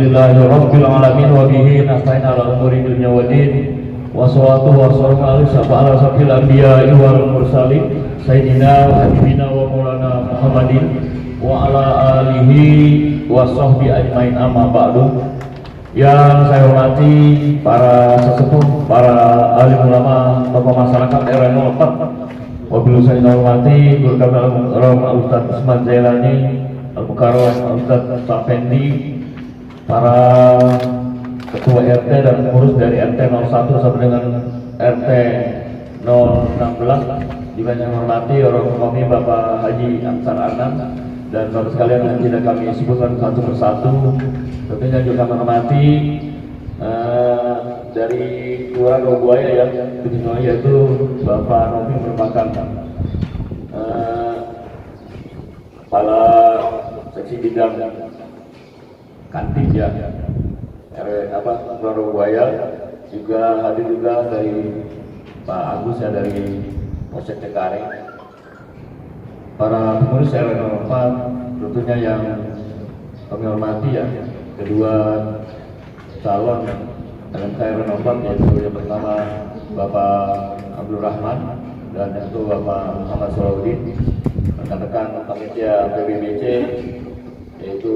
Alhamdulillahirabbil alamin wa bihi nasta'in ala umuri dunya waddin. Wassalatu wassalamu ala asyrofil anbiya'i wal mursalin sayyidina wa habibina wa maulana Muhammadin wa ala alihi wa sahbihi ajmain, amma ba'du. Yang saya hormati para sesepuh, para alim ulama, tokoh masyarakat daerah 04. Wabillahi saya hormati guru kami Al-Ustaz Usman Zailani, Al-Mukarram Ustaz Safendi, para ketua RT dan pengurus dari RT 01 sampai dengan RT 016, juga yang hormati orang kami Bapak Haji Ansar Anam dan bapak sekalian yang tidak kami sebutkan satu persatu. Tentunya juga menghormati dari Kelurahan Robuaya ya, yaitu Bapak Novi merupakan kepala seksi bidang kantin ya, Kelurahan Robuaya. Juga hadir juga dari Pak Agus ya, dari Polsek Cengkareng. Para pengurus RW 04 tentunya yang kami hormati ya, kedua calon LMK RW 04, yaitu yang pertama Bapak Abdul Rahman dan yang kedua Bapak Muhammad Solahuddin, rekan-rekan panitia PBBC, yaitu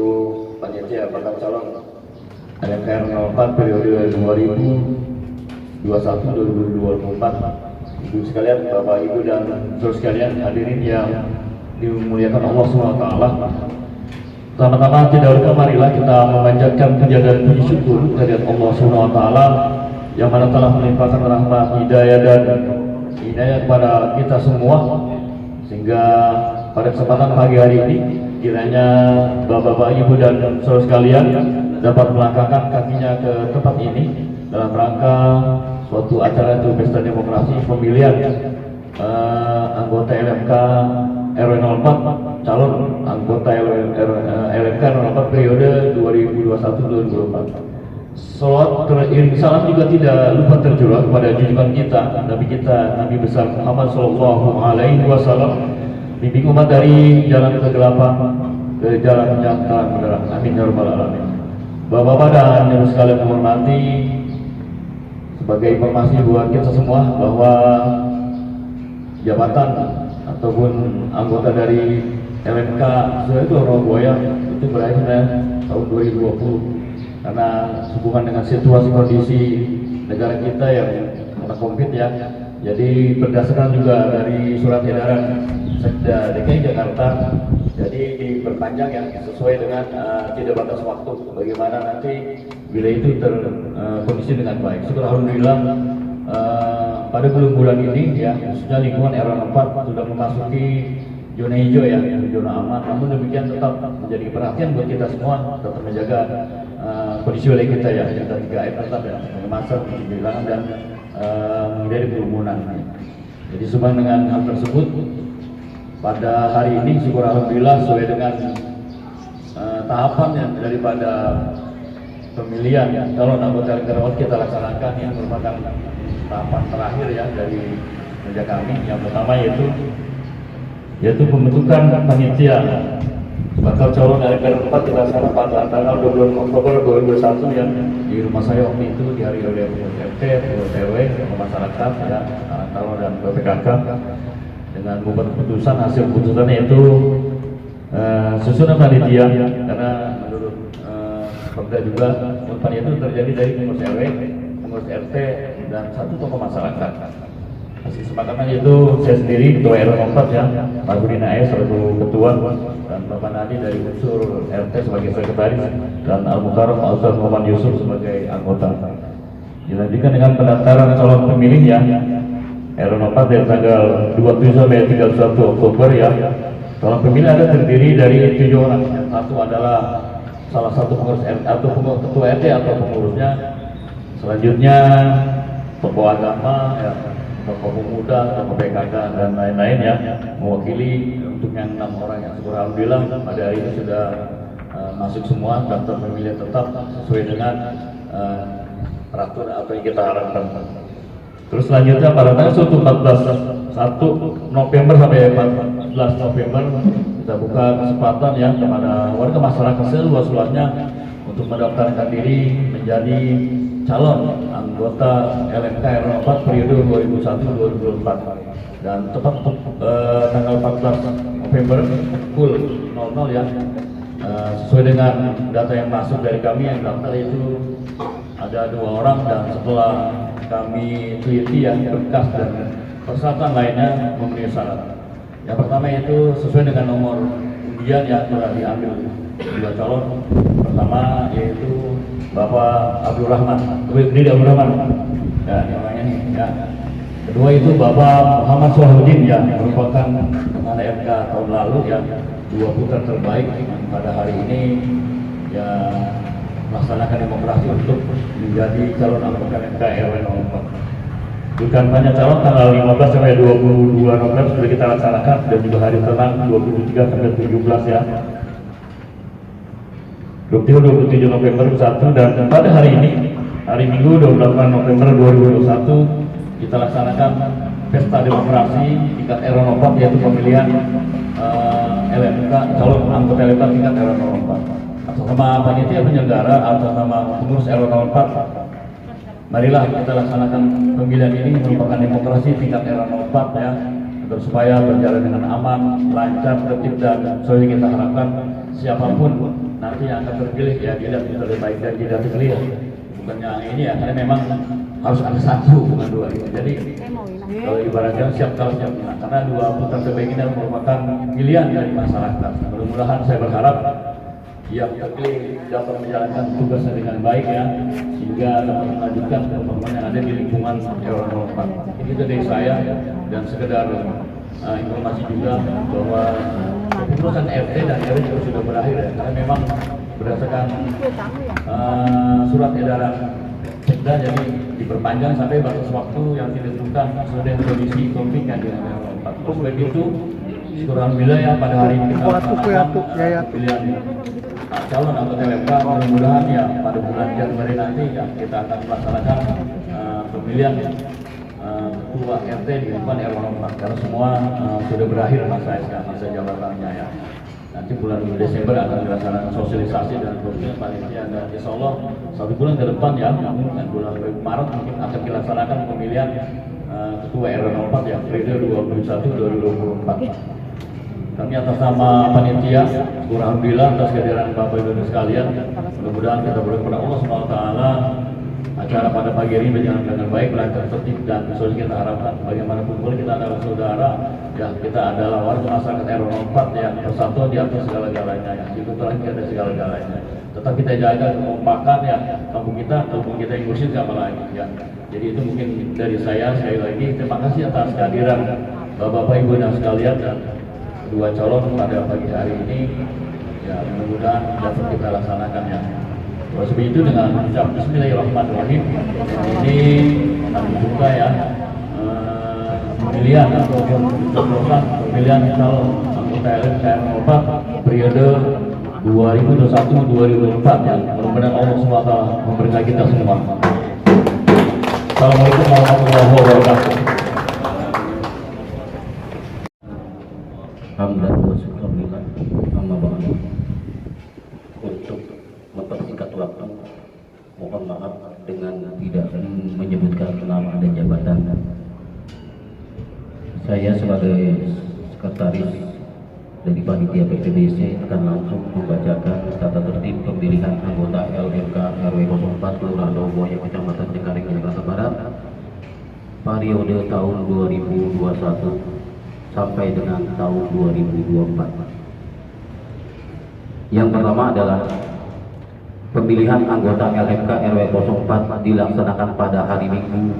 panitia bakal calon LMK RW 04 periode 2021-2024. Ibu sekalian, Bapak Ibu dan saudara sekalian hadirin yang dimuliakan Allah SWT. Pertama-tama tidak lupa marilah kita memanjatkan puja dan puji syukur kehadirat Allah SWT yang mana telah melimpahkan rahmat, hidayah dan hidayah kepada kita semua, sehingga pada kesempatan pagi hari ini kiranya Bapak-bapak, Ibu dan saudara sekalian dapat melangkahkan kakinya ke tempat ini dalam rangka suatu acara itu pesta demokrasi pemilihan anggota LMK RW 04, calon anggota LMK 04 periode 2021-2024. Salawat salam juga tidak lupa tercurah kepada junjungan kita, Nabi besar Muhammad Sallallahu Alaihi Wasallam, bimbing umat dari jalan kegelapan ke jalan yang terang benderang. Amin ya rabbal alamin. Bapak-bapak dan ibu sekalian menghormati, sebagai informasi buat kita semua bahwa jabatan ataupun anggota dari LMK itu Robuaya itu berakhir tahun 2020 karena hubungan dengan situasi kondisi negara kita yang kena COVID ya. Jadi berdasarkan juga dari surat edaran Sekda DKI Jakarta, jadi diperpanjang ya sesuai dengan tidak batas waktu bagaimana nanti bila itu terkondisi dengan baik. Syukur alhamdulillah pada bulan ini ya, khususnya lingkungan RW 4 sudah memasuki zona hijau ya, zona aman. Namun demikian tetap menjadi perhatian buat kita semua, tetap menjaga kondisi wilayah kita ya, kita 3M tetap ya, memasak, menghilangkan dan menghindari kerumunan. Jadi sembang dengan hal tersebut, pada hari ini syukur alhamdulillah sesuai dengan tahapan yang daripada pemilihan calon anggota LMK kita laksanakan yang merupakan tahapan terakhir ya dari kerja kami. Yang pertama yaitu pembentukan panitia bakal calon LMK 4 kita laksanakan pada tanggal 26 Oktober 2021 yang di rumah saya waktu itu dihadiri oleh RT, RW, masyarakat ya, calon dan PPKK dengan membuat keputusan. Hasil keputusannya itu susunan panitia karena menurut Pemda juga panitia itu terjadi dari pengurus RW, pengurus RT dan satu tokoh masyarakat. Hasil kesepakatannya itu saya sendiri ketua RW 4 ya, Pak Budi Naes selaku ketua dan Bapak Nadi dari unsur RT sebagai sekretaris dan Al-Mukarram Ustaz Muhammad Yusuf sebagai anggota. Dilanjutkan dengan pendaftaran calon pemilih ya, RW 4 dari tanggal 27 sampai 31 Oktober ya. Calon pemilih ada terdiri dari 7 orang. Yang satu adalah salah satu pengurus RT atau ketua RT atau pengurusnya. Selanjutnya tokoh agama ya, tokoh pemuda, tokoh PKK dan lain-lain ya, mewakili untuk yang 6 orang yang syukur alhamdulillah pada hari ini sudah masuk semua daftar pemilih tetap sesuai dengan peraturan apa yang kita harapkan. Terus selanjutnya pada tanggal 1 November sampai 14 November kita buka kesempatan ya kepada warga masyarakat seluas-luasnya untuk mendaftarkan diri menjadi calon anggota LMK RW 04 periode 2001-2024 dan tepat untuk tanggal 14 November pukul 00 ya, sesuai dengan data yang masuk dari kami yang daftar itu ada 2 orang, dan setelah kami teliti ya berkas dan persyaratan lainnya memenuhi syarat. Yang pertama itu sesuai dengan nomor undian yang telah diambil 2 calon. Pertama yaitu Bapak Abdul Rahman, Abdul Rahman, ya namanya nih. Ya. Kedua itu Bapak Muhammad Sohudin yang merupakan teman MK tahun lalu yang 2 putra terbaik pada hari ini ya melaksanakan demokrasi untuk menjadi calon anggota MK RW 04. Bukan hanya calon tanggal 15 sampai 22 November sudah kita laksanakan, dan juga hari tenang 23 sampai 17 ya. 27 November 1, dan pada hari ini hari Minggu 28 November 2021 kita laksanakan pesta demokrasi tingkat RW 04, yaitu pemilihan LMK calon anggota LMK tingkat RW 04. Atas nama panitia penyelenggara, atas nama pengurus RW 04, marilah kita laksanakan pemilihan ini merupakan demokrasi tingkat RW 04 ya, agar supaya berjalan dengan aman, lancar, tertib, dan sesuai kita harapkan siapapun nanti yang akan terpilih ya dilihat lebih baik dan tidak terpilih. Bukannya ini ya, karena memang harus ada 1 bukan 2 gitu. Jadi kalau ibaratnya siap kalau siap menang, karena 2 putra terbaik ini merupakan pilihan dari masyarakat. Mudah-mudahan saya berharap yang terpilih dapat menjalankan tugasnya dengan baik ya, sehingga dapat melanjutkan pembangunan yang ada di lingkungan RW 04. Itu dari saya, dan sekedar informasi juga bahwa keputusan RT dan RW juga sudah berakhir ya, karena memang berdasarkan surat edaran Sekda, jadi diperpanjang sampai batas waktu yang tidak ditentukan sesuai dengan kondisi konflik yang di RW 04. Sebab itu alhamdulillah ya pada hari ini kita laksanakan pilihan calon anggota LMK. Mudah-mudahan ya pada bulan Januari nanti ya kita akan melaksanakan pemilihan ketua RT di lingkungan RW 04, karena semua sudah berakhir masa jabatannya ya. Nanti bulan Desember akan dilaksanakan sosialisasi dan pemilihan panitia, dan insya Allah 1 bulan ke depan ya, dan bulan Maret mungkin akan dilaksanakan pemilihan ketua RW 04 ya periode 2021-2024. Kami atas nama panitia, alhamdulillah atas kehadiran Bapak Ibu sekalian, mudah-mudahan kita berdoa kepada Allah SWT acara pada pagi ini berjalan dengan baik, lancar, tertib, dan sesuai kita harapkan. Bagaimanapun boleh kita adalah saudara, ya kita adalah warga masyarakat RW 04 yang persatuan di atas segala-galanya, ya itu terakhir ada segala-galanya. Tetap kita jaga kekompakan ya, kampung kita yang muslim siapa lagi ya. Jadi itu mungkin dari saya, sekali lagi terima kasih atas kehadiran Bapak Ibu dan sekalian, dan 2 calon pada pagi hari ini ya, mudah-mudahan dapat kita laksanakannya. Oleh sebab itu dengan ucap Bismillahirrahmanirrahim, ini kami buka ya pemilihan atau pencoblosan pemilihan calon anggota LMK RW 04 periode 2021-2024 yang mudah-mudahan Allah SWT memberkahi kita semua. Assalamualaikum warahmatullahi wabarakatuh. Alhamdulillah wa syukurillah, amma ba'du. Untuk mempersingkat waktu, mohon maaf dengan tidak menyebutkan nama dan jabatan. Saya sebagai sekretaris dari panitia PPDC akan langsung membacakan tata tertib pemilihan anggota LMK RW 04 Kelurahan Lowboyo, Kecamatan Cengkareng, Jakarta Barat periode tahun 2021 sampai dengan tahun 2024. Yang pertama adalah pemilihan anggota LMK RW 04 dilaksanakan pada hari Minggu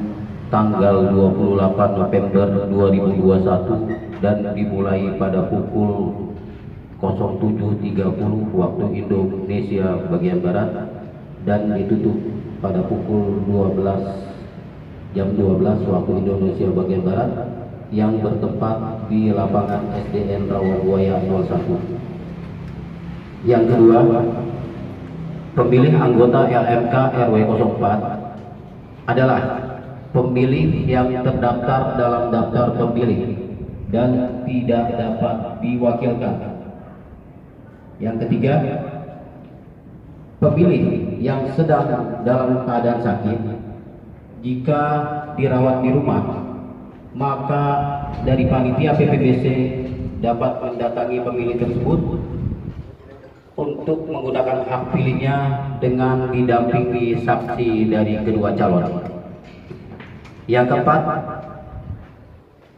tanggal 28 November 2021 dan dimulai pada pukul 07.30 waktu Indonesia bagian Barat dan ditutup pada pukul jam 12 waktu Indonesia bagian Barat, yang bertempat di lapangan SDN Rawabuaya 01. Yang kedua, pemilih anggota LMK RW 04 adalah pemilih yang terdaftar dalam daftar pemilih dan tidak dapat diwakilkan. Yang ketiga, pemilih yang sedang dalam keadaan sakit, jika dirawat di rumah, maka dari panitia PPBC dapat mendatangi pemilih tersebut untuk menggunakan hak pilihnya dengan didampingi saksi dari kedua calon. Yang keempat,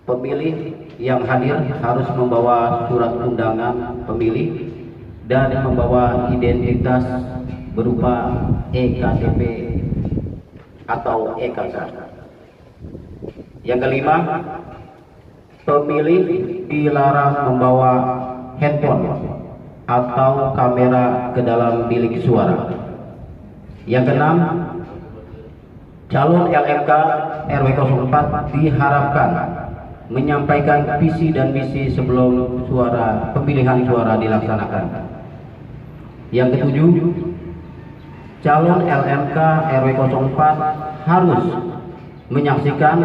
pemilih yang hadir harus membawa surat undangan pemilih dan membawa identitas berupa EKTP atau EKK. Yang kelima, pemilih dilarang membawa handphone atau kamera ke dalam bilik suara. Yang keenam, calon LMK RW 04 diharapkan menyampaikan visi dan misi sebelum pemilihan suara dilaksanakan. Yang ketujuh, calon LMK RW 04 harus menyaksikan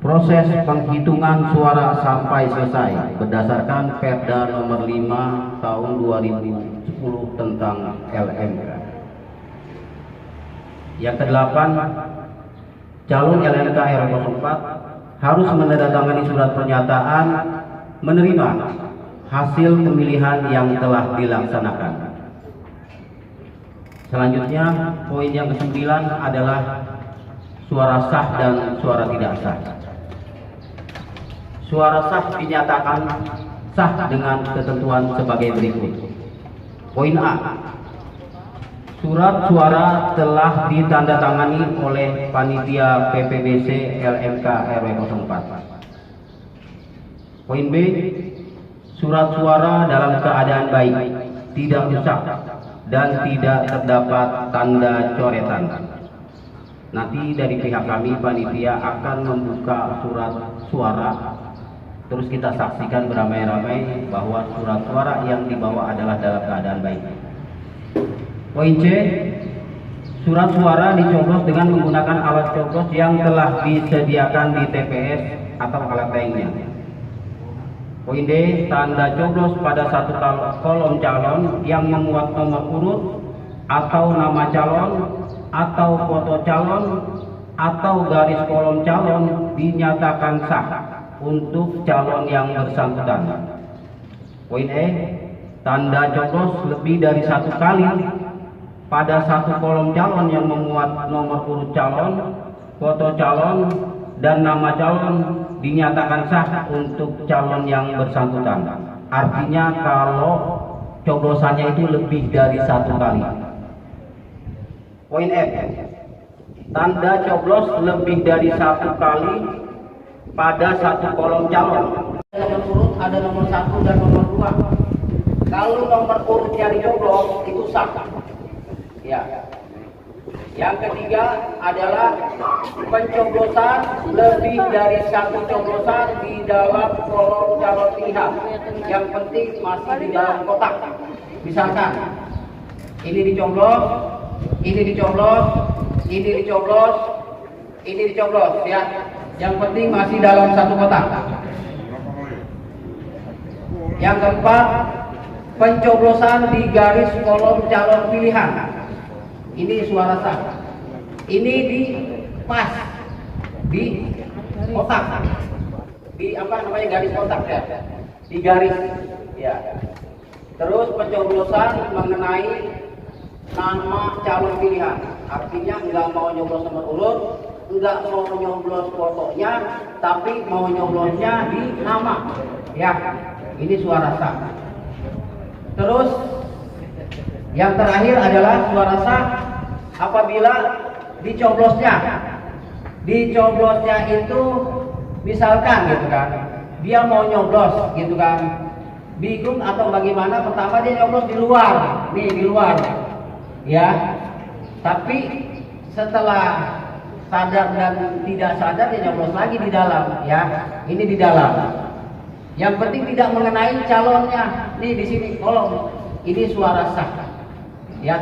proses penghitungan suara sampai selesai berdasarkan Perda nomor 5 tahun 2010 tentang LMK. Yang kedelapan, calon LMK RW 04 harus menandatangani surat pernyataan menerima hasil pemilihan yang telah dilaksanakan. Selanjutnya, poin yang ke-9 adalah suara sah dan suara tidak sah. Suara sah dinyatakan sah dengan ketentuan sebagai berikut. Poin A, surat suara telah ditandatangani oleh panitia PPBC LMK RW 04. Poin B, surat suara dalam keadaan baik, tidak rusak dan tidak terdapat tanda coretan. Nanti dari pihak kami panitia akan membuka surat suara, terus kita saksikan beramai-ramai bahwa surat suara yang dibawa adalah dalam keadaan baik. Poin C, surat suara dicoblos dengan menggunakan alat coblos yang telah disediakan di TPS atau alat lainnya. Poin D, tanda coblos pada satu kolom calon yang memuat nomor urut atau nama calon atau foto calon atau garis kolom calon dinyatakan sah untuk calon yang bersangkutan. Poin E, tanda coblos lebih dari satu kali pada satu kolom calon yang memuat nomor urut calon, foto calon, dan nama calon dinyatakan sah untuk calon yang bersangkutan. Artinya kalau coblosannya itu lebih dari satu kali. Poin F, tanda coblos lebih dari satu kali pada satu kolom calon. Nomor urut ada nomor 1 dan nomor 2. Kalau nomor urutnya dicoblos itu sah. Ya. Yang ketiga adalah pencoblosan lebih dari satu coblosan di dalam kolom calon pilihan. Yang penting masih di dalam kotak. Misalkan ini dicoblos, ini dicoblos, ini dicoblos, ini dicoblos, ya. Yang penting masih dalam satu kotak. Yang keempat, pencoblosan di garis kolom calon pilihan. Ini suara sah. Ini di pas di kotak. Di apa namanya garis kotak ya? Di garis ya. Terus pencoblosan mengenai nama calon pilihan. Artinya nggak mau nyoblos nomor urut, nggak mau nyoblos fotonya, tapi mau nyoblosnya di nama. Ya, ini suara sah. Terus yang terakhir adalah suara sah apabila dicoblosnya itu misalkan gitu kan, dia mau nyoblos gitu kan, bingung atau bagaimana, pertama dia nyoblos di luar, nih di luar ya, tapi setelah sadar dan tidak sadar dia nyoblos lagi di dalam ya, ini di dalam. Yang penting tidak mengenai calonnya, nih di sini kolom, ini suara sah ya,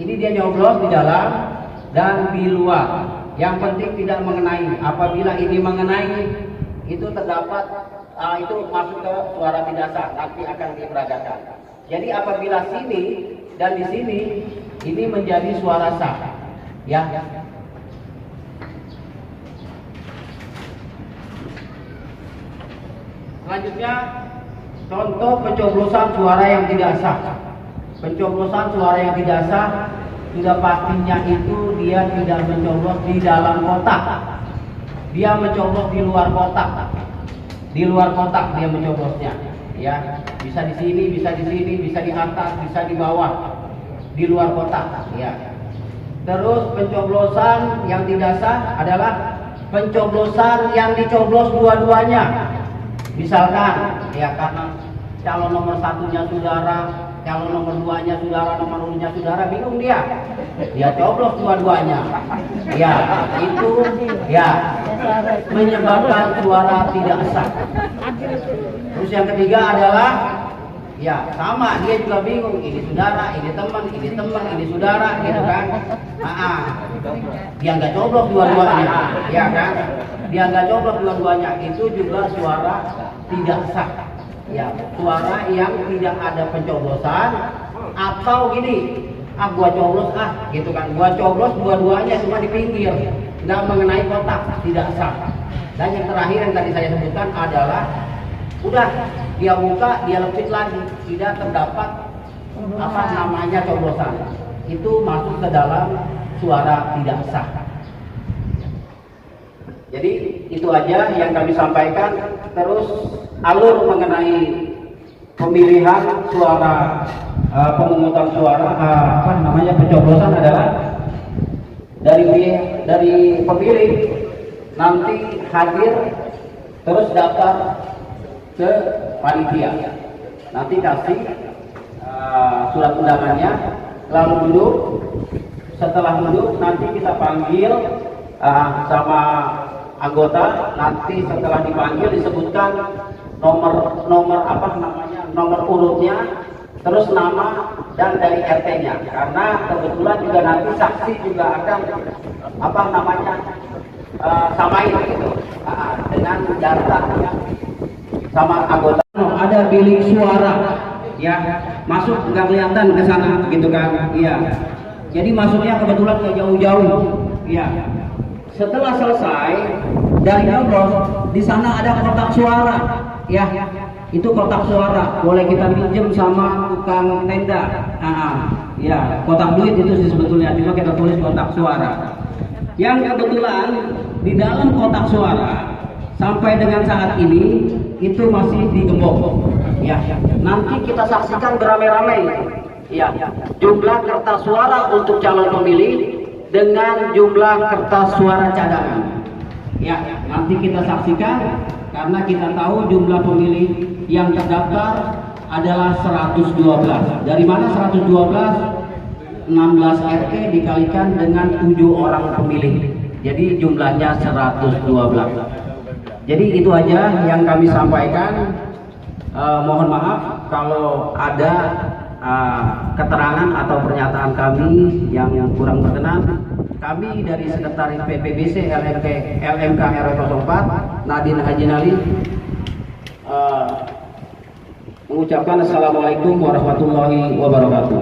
ini dia nyoblos di dalam dan di luar. Yang penting tidak mengenai. Apabila ini mengenai, itu terdapat itu masuk ke suara tidak sah, nanti akan diperagakan. Jadi apabila sini dan di sini ini menjadi suara sah. Ya. Selanjutnya contoh pencoblosan suara yang tidak sah. Pencoblosan suara yang tidak sah sudah pastinya itu dia tidak mencoblos di dalam kotak. Dia mencoblos di luar kotak. Di luar kotak dia mencoblosnya. Ya, bisa di sini, bisa di sini, bisa di atas, bisa di bawah. Di luar kotak, ya. Terus pencoblosan yang tidak sah adalah pencoblosan yang dicoblos dua-duanya. Misalkan, ya karena calon nomor satunya saudara, calon nomor duanya saudara, nomor urutnya saudara, bingung dia coblos dua-duanya. Ya, itu ya menyebabkan suara tidak sah. Terus yang ketiga adalah ya sama, dia juga bingung, ini saudara, ini teman, ini saudara, gitu kan. Dia nggak coblos dua-duanya, ya kan? Dia nggak coblos dua-duanya, itu juga suara tidak sah. Ya, suara yang tidak ada pencoblosan atau gini, gua coblos gitu kan, gua coblos dua-duanya cuma di pinggir, nggak mengenai kotak, tidak sah. Dan yang terakhir yang tadi saya sebutkan adalah udah dia buka, dia lepit lagi, tidak terdapat apa namanya coblosan, itu masuk ke dalam suara tidak sah. Jadi itu aja yang kami sampaikan. Terus alur mengenai pemilihan suara, pemungutan suara, pencoblosan adalah dari pemilih nanti hadir, terus daftar ke panitia, nanti kasih surat undangannya, lalu duduk. Setelah duduk nanti kita panggil sama anggota. Nanti setelah dipanggil disebutkan nomor urutnya, terus nama dan dari RT-nya, karena kebetulan juga nanti saksi juga akan samain gitu dengan data yang sama anggota. Ada bilik suara, ya masuk nggak kelihatan ke sana gitu kan. Iya, jadi masuknya kebetulan ke jauh-jauh. Iya, setelah selesai dari nyoblos, di sana ada kotak suara, ya itu kotak suara, boleh kita pinjam sama tukang tenda. Ya kotak duit itu sih sebetulnya, cuma kita tulis kotak suara. Yang kebetulan di dalam kotak suara sampai dengan saat ini itu masih digembok. Ya, nanti kita saksikan beramai-ramai. Ya, jumlah kertas suara untuk calon pemilih dengan jumlah kertas suara cadangan. Ya, nanti kita saksikan karena kita tahu jumlah pemilih yang terdaftar adalah 112. Dari mana 112? 16 RT dikalikan dengan 7 orang pemilih. Jadi jumlahnya 112. Jadi itu aja yang kami sampaikan. Mohon maaf kalau ada keterangan atau pernyataan kami yang kurang berkenan. Kami dari Sekretaris PPBC LMK RW 04 Nadine Haji Nali mengucapkan Assalamualaikum warahmatullahi wabarakatuh.